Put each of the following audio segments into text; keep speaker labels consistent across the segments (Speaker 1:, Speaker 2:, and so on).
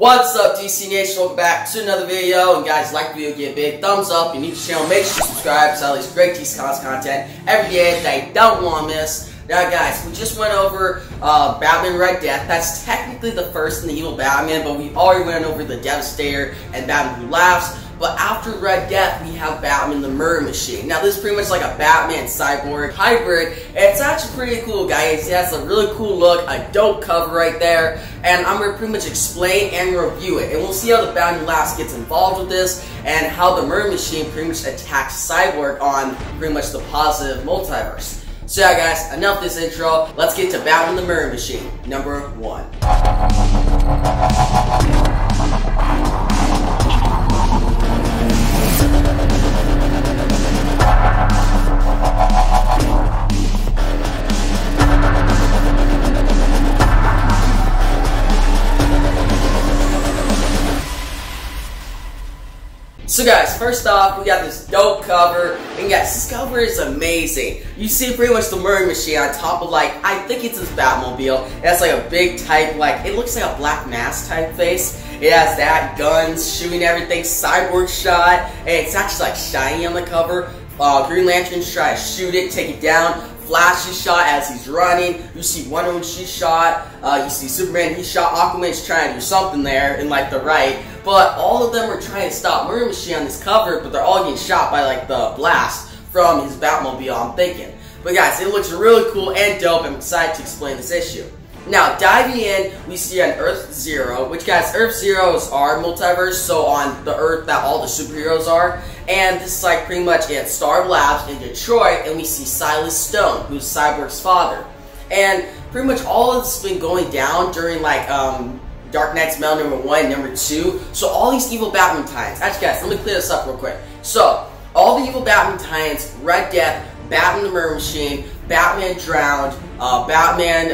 Speaker 1: What's up, DC Nation? Welcome back to another video. And guys, like the video, give a big thumbs up. If you're new to the channel, make sure you subscribe to all these great DC Comics content every day that you don't want to miss. Now guys, we just went over Batman Red Death. That's technically the first in the Evil Batman, but we already went over the Devastator and Batman Who Laughs. But after Red Death, we have Batman the Murder Machine. Now this is pretty much like a Batman cyborg hybrid, and it's actually pretty cool, guys. It has a really cool look, a dope cover right there, and I'm going to pretty much explain and review it. And we'll see how the Batman Who Laughs gets involved with this, and how the Murder Machine pretty much attacks Cyborg on pretty much the positive multiverse. So yeah guys, enough of this intro, let's get to Batman the Murder Machine, number 1. So guys, first off, we got this dope cover, and guys, this cover is amazing. You see pretty much the Murder Machine on top of, like, I think it's his Batmobile. It has like a big type, like, it looks like a Black Mask type face. It has that, guns, shooting everything, Cyborg shot, and it's actually like shiny on the cover. Green Lantern's trying to shoot it, take it down. Flash is shot as he's running. You see Wonder Woman, she's shot. You see Superman, he's shot. Aquaman's trying to do something there in like the right. But all of them are trying to stop Murder Machine on this cover, but they're all getting shot by like the blast from his Batmobile, I'm thinking. But guys, it looks really cool and dope. I'm excited to explain this issue. Now, diving in, we see on Earth Zero, which guys, Earth Zero is our multiverse, so on the Earth that all the superheroes are. And this is like pretty much at Star Labs in Detroit, and we see Silas Stone, who's Cyborg's father. And pretty much all of this has been going down during like Dark Knight's Metal number 1 and number 2. So all these evil Batman tie-ins. Actually guys, let me clear this up real quick. So, all the evil Batman tie-ins, Red Death, Batman the Murder Machine, Batman Drowned, Batman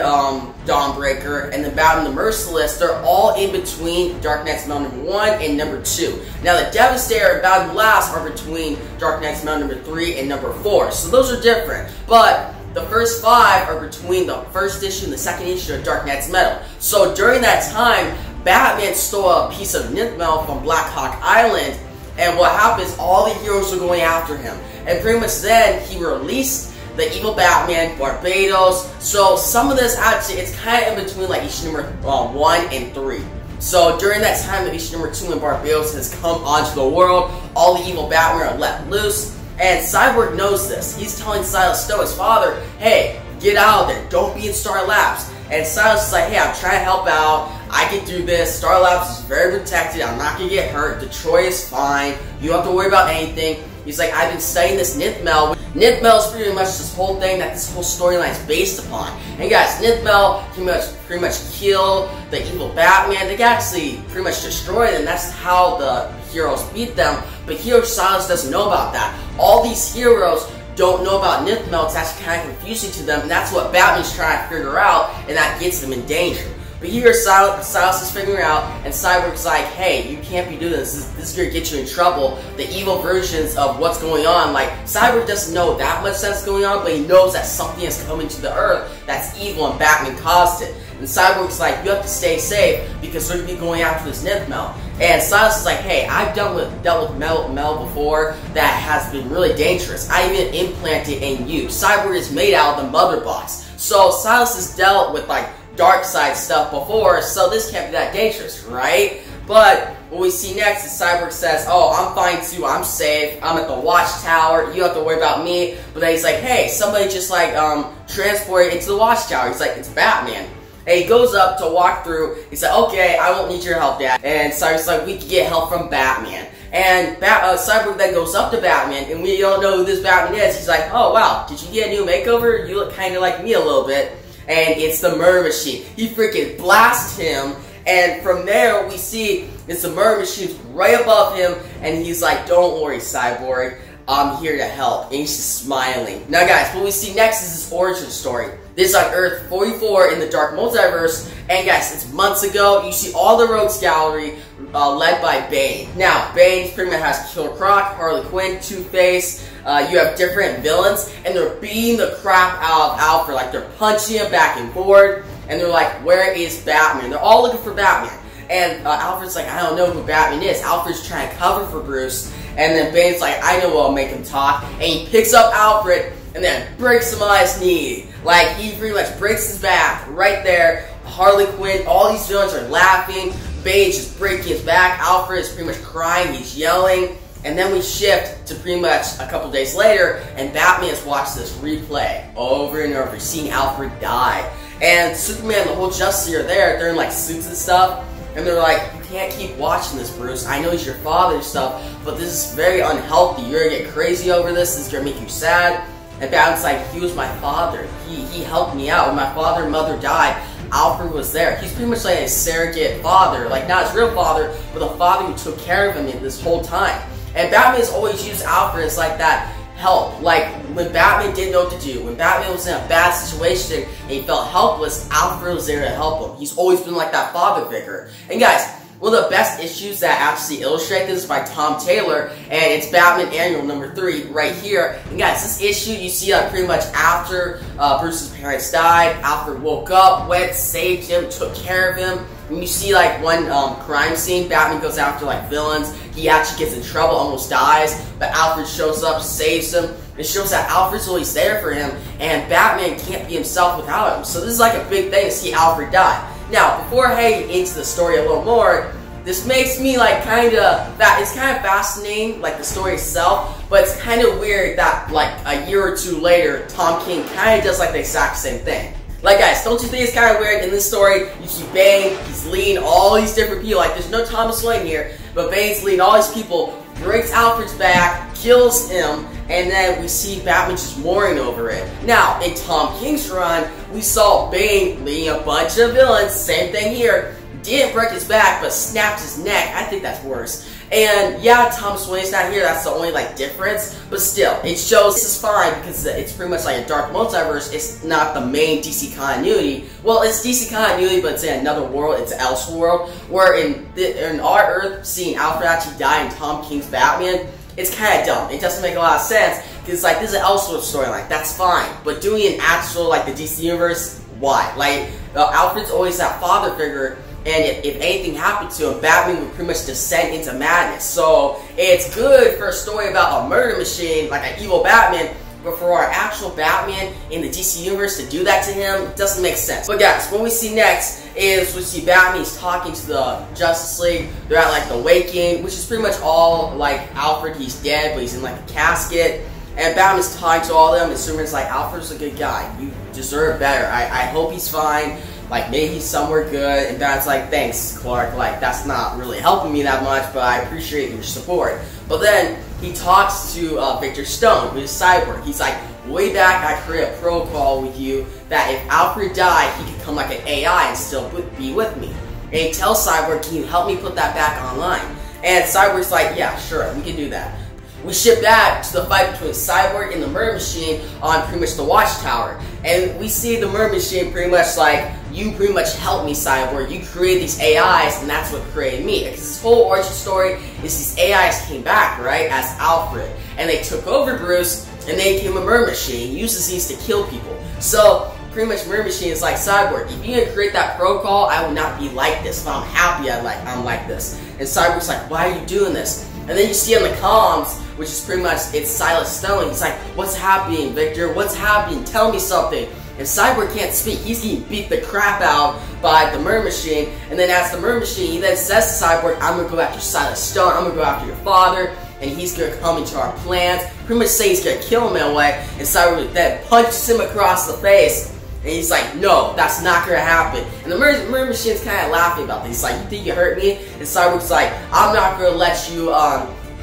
Speaker 1: Dawnbreaker, and then Batman the Merciless, they're all in between Dark Knight's Metal number 1 and number 2. Now the Devastator and Batman Who Laughs are between Dark Knight's Metal number 3 and number 4. So those are different. But the first 5 are between the first issue and the second issue of Dark Knight's Metal. So during that time, Batman stole a piece of Nith Metal from Black Hawk Island, and what happens, all the heroes are going after him. And pretty much then, he released the Evil Batman, Barbados. So some of this actually, it's kind of in between like issue number 1 and 3. So during that time that issue number 2 in Barbados has come onto the world, all the evil Batman are let loose. And Cyborg knows this. He's telling Silas Stone, his father, hey, get out of there. Don't be in Star Labs. And Silas is like, hey, I'm trying to help out. I can do this. Star Labs is very protected. I'm not going to get hurt. Detroit is fine. You don't have to worry about anything. He's like, I've been studying this Nith Metal. Nith Metal is pretty much this whole thing that this whole storyline is based upon. And guys, Nith Metal can pretty much kill the evil Batman. They can actually pretty much destroy them. That's how the heroes beat them. But Hero Silas doesn't know about that. All these heroes don't know about Nith Metal. It's actually kind of confusing to them. And that's what Batman's trying to figure out. And that gets them in danger. But here Silas is figuring out, and Cyborg's like, hey, you can't be doing this. This is going to get you in trouble. The evil versions of what's going on, like, Cyborg doesn't know that much that's going on, but he knows that something is coming to the Earth that's evil and Batman caused it. And Cyborg's like, you have to stay safe because they're going to be going after this Nith Metal. And Silas is like, hey, I've dealt with metal before that has been really dangerous. I even implanted in you. Cyborg is made out of the mother box. So Silas has dealt with, like, dark side stuff before, so this can't be that dangerous, right? But what we see next is Cyborg says, oh, I'm fine too, I'm safe, I'm at the watchtower, you don't have to worry about me. But then he's like, hey, somebody just like transported into the watchtower. He's like, it's Batman. And he goes up to walk through. He's like, okay, I won't need your help, Dad. And Cyborg's like, we can get help from Batman. And Cyborg then goes up to Batman, and we don't know who this Batman is. He's like, oh wow, did you get a new makeover? You look kind of like me a little bit. And it's the Murder Machine. He freaking blasts him, and from there we see it's the Murder Machine's right above him, and he's like, don't worry, Cyborg, I'm here to help. And he's just smiling. Now guys, what we see next is his origin story. This is on Earth 44 in the Dark Multiverse, and guys, it's months ago. You see all the Rogues Gallery led by Bane. Now, Bane pretty much has Killer Croc, Harley Quinn, Two-Face. You have different villains, and they're beating the crap out of Alfred. Like, they're punching him back and forth, and they're like, where is Batman? They're all looking for Batman. And Alfred's like, I don't know who Batman is. Alfred's trying to cover for Bruce, and then Bane's like, I know what'll make him talk, and he picks up Alfred and then breaks him on his knee. Like, he pretty much breaks his back right there. Harley Quinn, all these villains are laughing. Bane's just breaking his back. Alfred is pretty much crying, he's yelling. And then we shift to pretty much a couple days later, and Batman has watched this replay over and over, seeing Alfred die. And Superman and the whole Justice League are there, they're in like suits and stuff, and they're like, you can't keep watching this, Bruce. I know he's your father and stuff, but this is very unhealthy. You're gonna get crazy over this, this is gonna make you sad. And Batman's like, he was my father. He helped me out. When my father and mother died, Alfred was there. He's pretty much like a surrogate father, like not his real father, but the father who took care of him this whole time. And Batman has always used Alfred as like that help. Like when Batman didn't know what to do, when Batman was in a bad situation and he felt helpless, Alfred was there to help him. He's always been like that father figure. And guys, one of the best issues that actually illustrate this is by Tom Taylor, and it's Batman Annual number 3 right here. And guys, this issue you see pretty much after Bruce's parents died. Alfred woke up, went, saved him, took care of him. And you see like one crime scene, Batman goes after like villains. He actually gets in trouble, almost dies, but Alfred shows up, saves him. It shows that Alfred's always there for him, and Batman can't be himself without him. So this is like a big thing to see Alfred die. Now, before heading into the story a little more, this makes me like it's kind of fascinating, like the story itself, but it's kind of weird that like a year or two later, Tom King kind of does like the exact same thing. Like guys, don't you think it's kind of weird? In this story, you see Bane, he's leading all these different people, like there's no Thomas Wayne here, but Bane's leading all these people, breaks Alfred's back, kills him, and then we see Batman just mourning over it. Now, in Tom King's run, we saw Bane leading a bunch of villains, same thing here. Didn't break his back, but snapped his neck. I think that's worse. And yeah, Thomas Wayne's not here, that's the only like difference, but still, it shows this is fine because it's pretty much like a dark multiverse. It's not the main DC continuity. Well, it's DC continuity, but it's in another world, it's Elseworld, where in our Earth, seeing Alfred actually die in Tom King's Batman, it's kind of dumb. It doesn't make a lot of sense, because like this is an Elseworld storyline, that's fine, but doing an actual like the DC universe, why? Like, Alfred's always that father figure, and if anything happened to him, Batman would pretty much descend into madness. So it's good for a story about a murder machine, like an evil Batman, but for our actual Batman in the DC universe to do that to him doesn't make sense. But guys, what we see next is we see Batman, he's talking to the Justice League. They're at like the Waking, which is pretty much all like Alfred, he's dead, but he's in like a casket. And Batman's talking to all of them, and Superman's like, Alfred's a good guy, you deserve better, I hope he's fine. Like, maybe he's somewhere good, and Batman's like, thanks, Clark, like, that's not really helping me that much, but I appreciate your support. But then, he talks to Victor Stone, who's Cyborg. He's like, way back, I created a protocol with you, that if Alfred died, he could come like an AI and still be with me. And he tells Cyborg, can you help me put that back online? And Cyborg's like, yeah, sure, we can do that. We ship back to the fight between Cyborg and the Murder Machine on pretty much the Watchtower. And we see the Murder Machine pretty much like, you pretty much helped me, Cyborg. You created these AIs, and that's what created me. Because this whole origin story is these AIs came back, right, as Alfred. And they took over Bruce, and they became a Murder Machine. Uses these to kill people. So, pretty much Murder Machine is like, Cyborg, if you didn't create that protocol, I would not be like this. If I'm happy I'm like this. And Cyborg's like, why are you doing this? And then you see on the comms, which is pretty much, it's Silas Stone. He's like, what's happening, Victor? What's happening? Tell me something. And Cyborg can't speak. He's getting beat the crap out by the Murder Machine. And then as the Murder Machine, he then says to Cyborg, I'm going to go after Silas Stone. I'm going to go after your father. And he's going to come into our plans. Pretty much saying he's going to kill him in a way. And Cyborg then punches him across the face. And he's like, no, that's not going to happen. And the Murder Machine's kind of laughing about this. He's like, you think you hurt me? And Cyborg's like, I'm not going to let you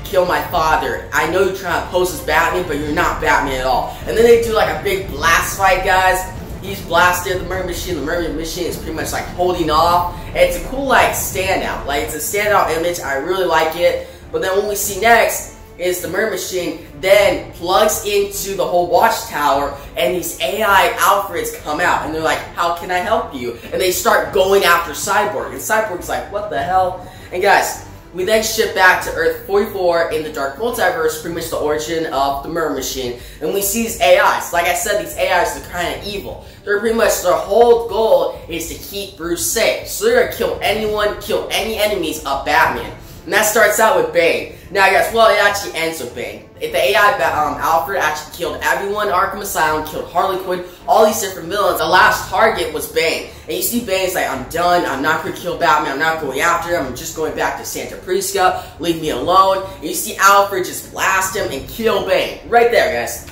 Speaker 1: kill my father. I know you're trying to pose as Batman, but you're not Batman at all. And then they do like a big blast fight, guys. He's blasted the Murder Machine. The Murder Machine is pretty much like holding off. And it's a cool like standout. Like, it's a standout image. I really like it. But then what we see next is the Murder Machine then plugs into the whole Watchtower, and these AI Alfreds come out, and they're like, how can I help you? And they start going after Cyborg, and Cyborg's like, what the hell? And guys, we then ship back to Earth 44 in the Dark Multiverse, pretty much the origin of the Murder Machine, and we see these AIs. Like I said, these AIs are kind of evil. They're pretty much, their whole goal is to keep Bruce safe. So they're gonna kill anyone, kill any enemies of Batman. And that starts out with Bane. Now guys, well, it actually ends with Bane. If the AI Alfred actually killed everyone in Arkham Asylum, killed Harley Quinn, all these different villains. The last target was Bane. And you see Bane's like, I'm done, I'm not going to kill Batman, I'm not going after him, I'm just going back to Santa Prisca, leave me alone. And you see Alfred just blast him and kill Bane. Right there, guys.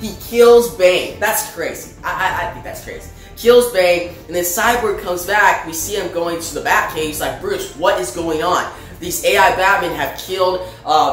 Speaker 1: He kills Bane. That's crazy. I think that's crazy. Kills Bane, and then Cyborg comes back, we see him going to the Batcave. He's like, Bruce, what is going on? These AI Batmen have killed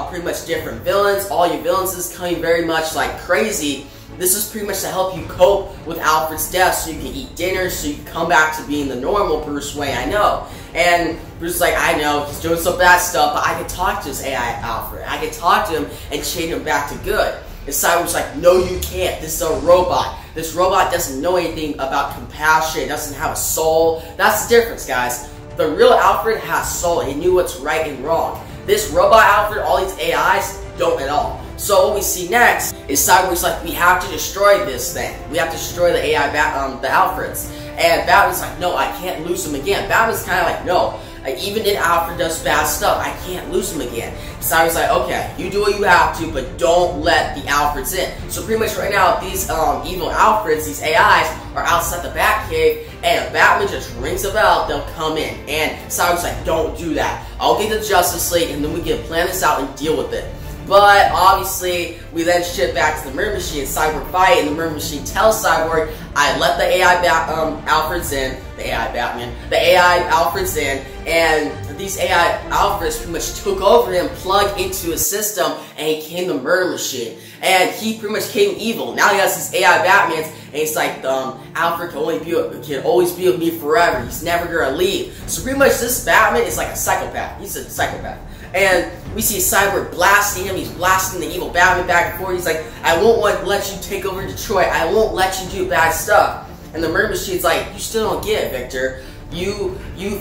Speaker 1: pretty much different villains. All your villains is coming very much like crazy. This is pretty much to help you cope with Alfred's death so you can eat dinner, so you can come back to being the normal Bruce Wayne I know. And Bruce is like, I know, he's doing some bad stuff, but I can talk to this AI Alfred. I can talk to him and change him back to good. And Cyborg's like, no you can't, this is a robot. This robot doesn't know anything about compassion, it doesn't have a soul. That's the difference, guys. The real Alfred has soul, he knew what's right and wrong. This robot Alfred, all these AIs, don't at all. So what we see next is Cyborg's like, we have to destroy this thing. We have to destroy the AI, the Alfreds. And Batman's like, no, I can't lose him again. Batman's kind of like, no, even if Alfred does bad stuff, I can't lose him again. Cyborg's like, okay, you do what you have to, but don't let the Alfreds in. So pretty much right now, these evil Alfreds, these AIs, are outside the Batcave, and if Batman just rings a bell, they'll come in. And Cyborg's like, don't do that. I'll get the Justice League, and then we can plan this out and deal with it. But obviously, we then ship back to the Murder Machine, and Cyborg fight, and the Murder Machine tells Cyborg, I let the AI Alfreds in, the AI Batman, the AI Alfreds in, and these AI Alfreds pretty much took over him, plugged into his system, and he became the Murder Machine. And he pretty much became evil. Now he has these AI Batmans, and he's like, Alfred can always be with me forever. He's never gonna leave. So pretty much this Batman is like a psychopath. He's a psychopath. And we see Cyborg blasting him. He's blasting the evil Batman back and forth. He's like, I won't let you take over Detroit. I won't let you do bad stuff. And the Murder Machine's like, you still don't get it, Victor. You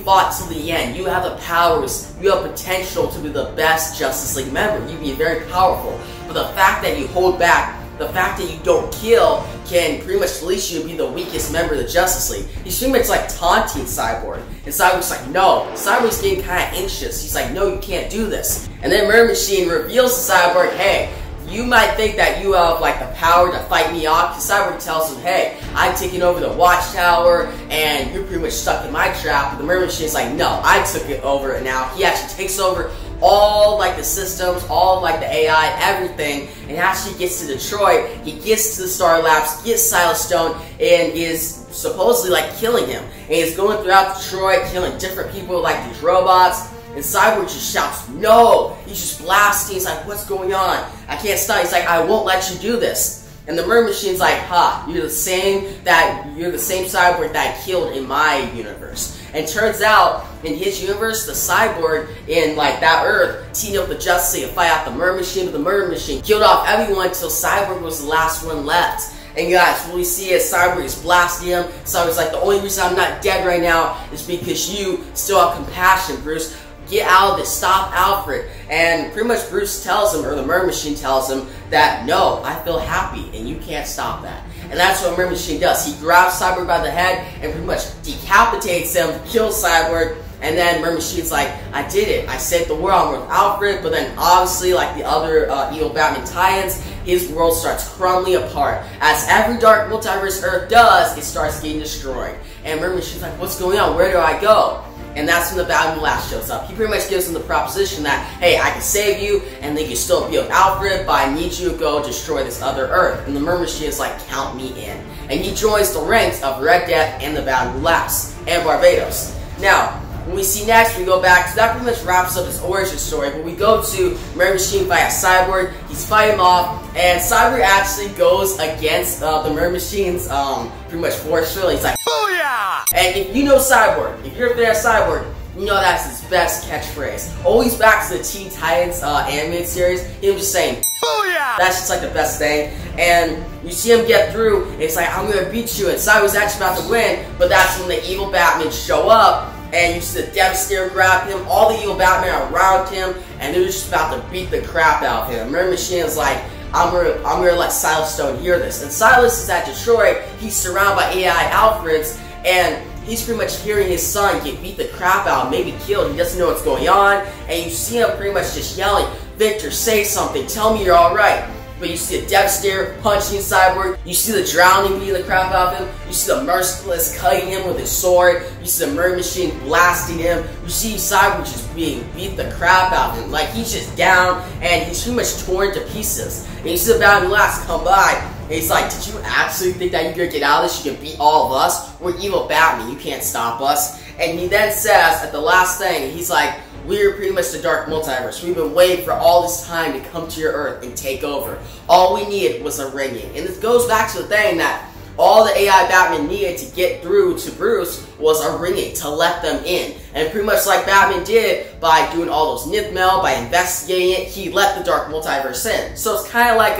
Speaker 1: fought to the end. You have the powers. You have potential to be the best Justice League member. You'd be very powerful. But the fact that you hold back, the fact that you don't kill, can pretty much release you to be the weakest member of the Justice League. He's pretty much like taunting Cyborg. And Cyborg's like, no. Cyborg's getting kind of anxious. He's like, no, you can't do this. And then Murder Machine reveals to Cyborg, hey, you might think that you have like the power to fight me off, because Cyborg tells him, hey, I'm taking over the Watchtower, and you're pretty much stuck in my trap. But the Murder Machine's like, no, I took it over, and now he actually takes over all like the systems, all like the AI, everything, and actually gets to Detroit. He gets to the Star Labs, gets Silas Stone, and is supposedly like killing him. And he's going throughout Detroit, killing different people like these robots. And Cyborg just shouts, no! He's just blasting. He's like, what's going on? I can't stop. He's like, I won't let you do this. And the Murder Machine's like, ha, you're the same Cyborg that I killed in my universe. And turns out, in his universe, the Cyborg in like that Earth teamed up with Justice League to fight out the Murder Machine, but the Murder Machine killed off everyone until Cyborg was the last one left. And guys, what we see is Cyborg is blasting him. Cyborg's like, the only reason I'm not dead right now is because you still have compassion, Bruce. Get out of this, stop Alfred. And pretty much Bruce tells him, or the Murder Machine tells him, that no, I feel happy and you can't stop that. And that's what Murder Machine does. He grabs Cyborg by the head and pretty much decapitates him, kills Cyborg, and then Murder Machine's like, I did it. I saved the world. I'm with Alfred, but then obviously, like the other evil Batman tie-ins, his world starts crumbling apart. As every Dark Multiverse Earth does, it starts getting destroyed. And Murder Machine's like, what's going on? Where do I go? And that's when the Batman Last shows up. He pretty much gives him the proposition that, hey, I can save you, and then you still be with Alfred, but I need you to go destroy this other Earth. And the Murder Machine is like, count me in. And he joins the ranks of Red Death and the Batman Last, and Barbados. Now, when we see next, we go back to, that pretty much wraps up his origin story, but we go to Murder Machine via Cyborg. He's fighting him off, and Cyborg actually goes against the Murder Machine's pretty much forcefully. He's like, booyah! And if you know Cyborg, if you're a fan of Cyborg, you know that's his best catchphrase. Always back to the Teen Titans animated series, him just saying, booyah! That's just like the best thing. And you see him get through, and it's like, I'm gonna beat you, and Cyborg's actually about to win, but that's when the evil Batman show up, and you see the Devastator grab him, all the evil Batman around him, and they're just about to beat the crap out of him. Murder Machine is like, I'm gonna let Silas Stone hear this. And Silas is at Detroit, he's surrounded by AI Alfreds, and he's pretty much hearing his son get beat the crap out, maybe killed. He doesn't know what's going on, and you see him pretty much just yelling, Victor, say something, tell me you're alright. But you see a Devastator punching Cyborg, you see the Drowning beating the crap out of him, you see the Merciless cutting him with his sword, you see the Murder Machine blasting him, you see Cyborg just being beat the crap out of him. Like, he's just down, and he's pretty much torn to pieces. And you see the Batman Last come by, and he's like, did you absolutely think that you're gonna get out of this? You can beat all of us? We're evil Batman, you can't stop us. And he then says, at the last thing, he's like, we're pretty much the Dark Multiverse. We've been waiting for all this time to come to your Earth and take over. All we needed was a ringing. And this goes back to the thing that all the AI Batman needed to get through to Bruce was a ringing to let them in. And pretty much like Batman did by doing all those nith-mail, by investigating it, he let the Dark Multiverse in. So it's kind of like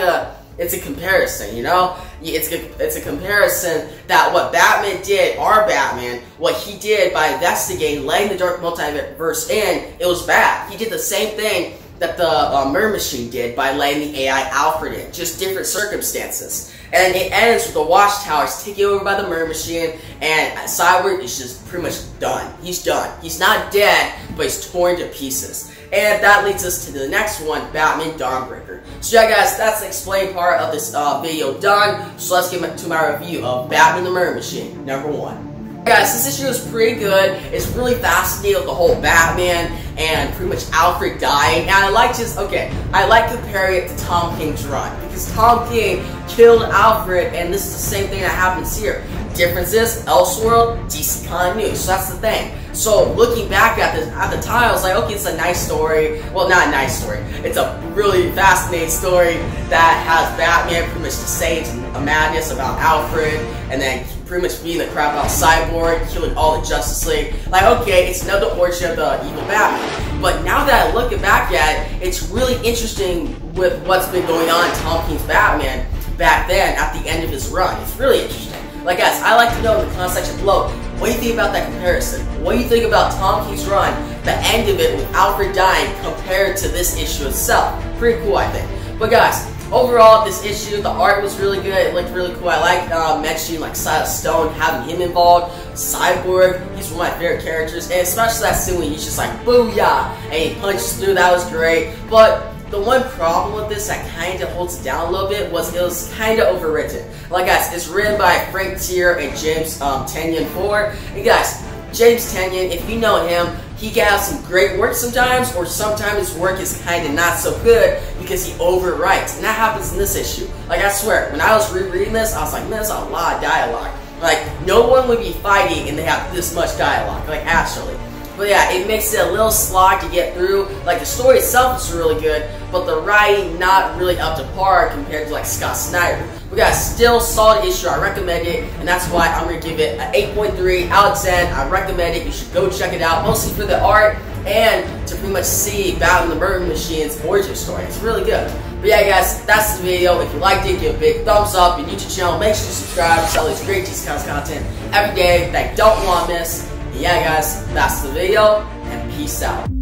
Speaker 1: it's a comparison, you know? It's a comparison that what Batman did, our Batman, what he did by investigating, letting the Dark Multiverse in, it was bad. He did the same thing that the Murder Machine did by letting the AI Alfred in, just different circumstances. And it ends with the Watchtowers taken over by the Murder Machine, and Cyborg is just pretty much done. He's done. He's not dead, but he's torn to pieces. And that leads us to the next one, Batman Dawnbreaker. So yeah guys, that's the explained part of this video done. So let's get to my review of Batman the Murder Machine, #1. Guys, this issue is pretty good. It's really fascinating with the whole Batman and pretty much Alfred dying. And I like comparing it to Tom King's run, because Tom King killed Alfred, and this is the same thing that happens here. Difference is, Elseworld, DC continuity. So that's the thing. So looking back at this, at the time, I was like, okay, it's a nice story. Well, not a nice story. It's a really fascinating story that has Batman pretty much to say a madness about Alfred, and then pretty much beating the crap out of Cyborg, killing all the Justice League. Like, okay, it's another origin of the evil Batman. But now that I look back at it, it's really interesting with what's been going on in Tom King's Batman back then at the end of his run. It's really interesting. Like guys, I like to know in the comment section below, what do you think about that comparison? What do you think about Tom King's run, the end of it with Alfred dying compared to this issue itself? Pretty cool, I think. But guys, overall, this issue, the art was really good. It looked really cool. I like mentioning like Silas Stone, having him involved. Cyborg, he's one of my favorite characters, and especially that scene when he's just like booyah, and he punches through. That was great. But the one problem with this that kind of holds it down a little bit was it was kind of overwritten. Like guys, it's written by Frank Tier and James Tynion IV. And guys, James Tynion, if you know him, he can have some great work sometimes, or sometimes his work is kind of not so good because he overwrites. And that happens in this issue. Like I swear, when I was rereading this, I was like, man, there's a lot of dialogue. Like, no one would be fighting and they have this much dialogue, like actually. But yeah, it makes it a little slog to get through. Like, the story itself is really good, but the writing not really up to par compared to like Scott Snyder. We got a still solid issue. I recommend it, and that's why I'm going to give it an 8.3 out of 10. I recommend it. You should go check it out, mostly for the art and to pretty much see Batman the Murder Machine's origin story. It's really good. But yeah guys, that's the video. If you liked it, give a big thumbs up. Your YouTube channel, make sure you subscribe to all these great DC Comics content every day that you don't want to miss. Yeah guys, that's the video, and peace out.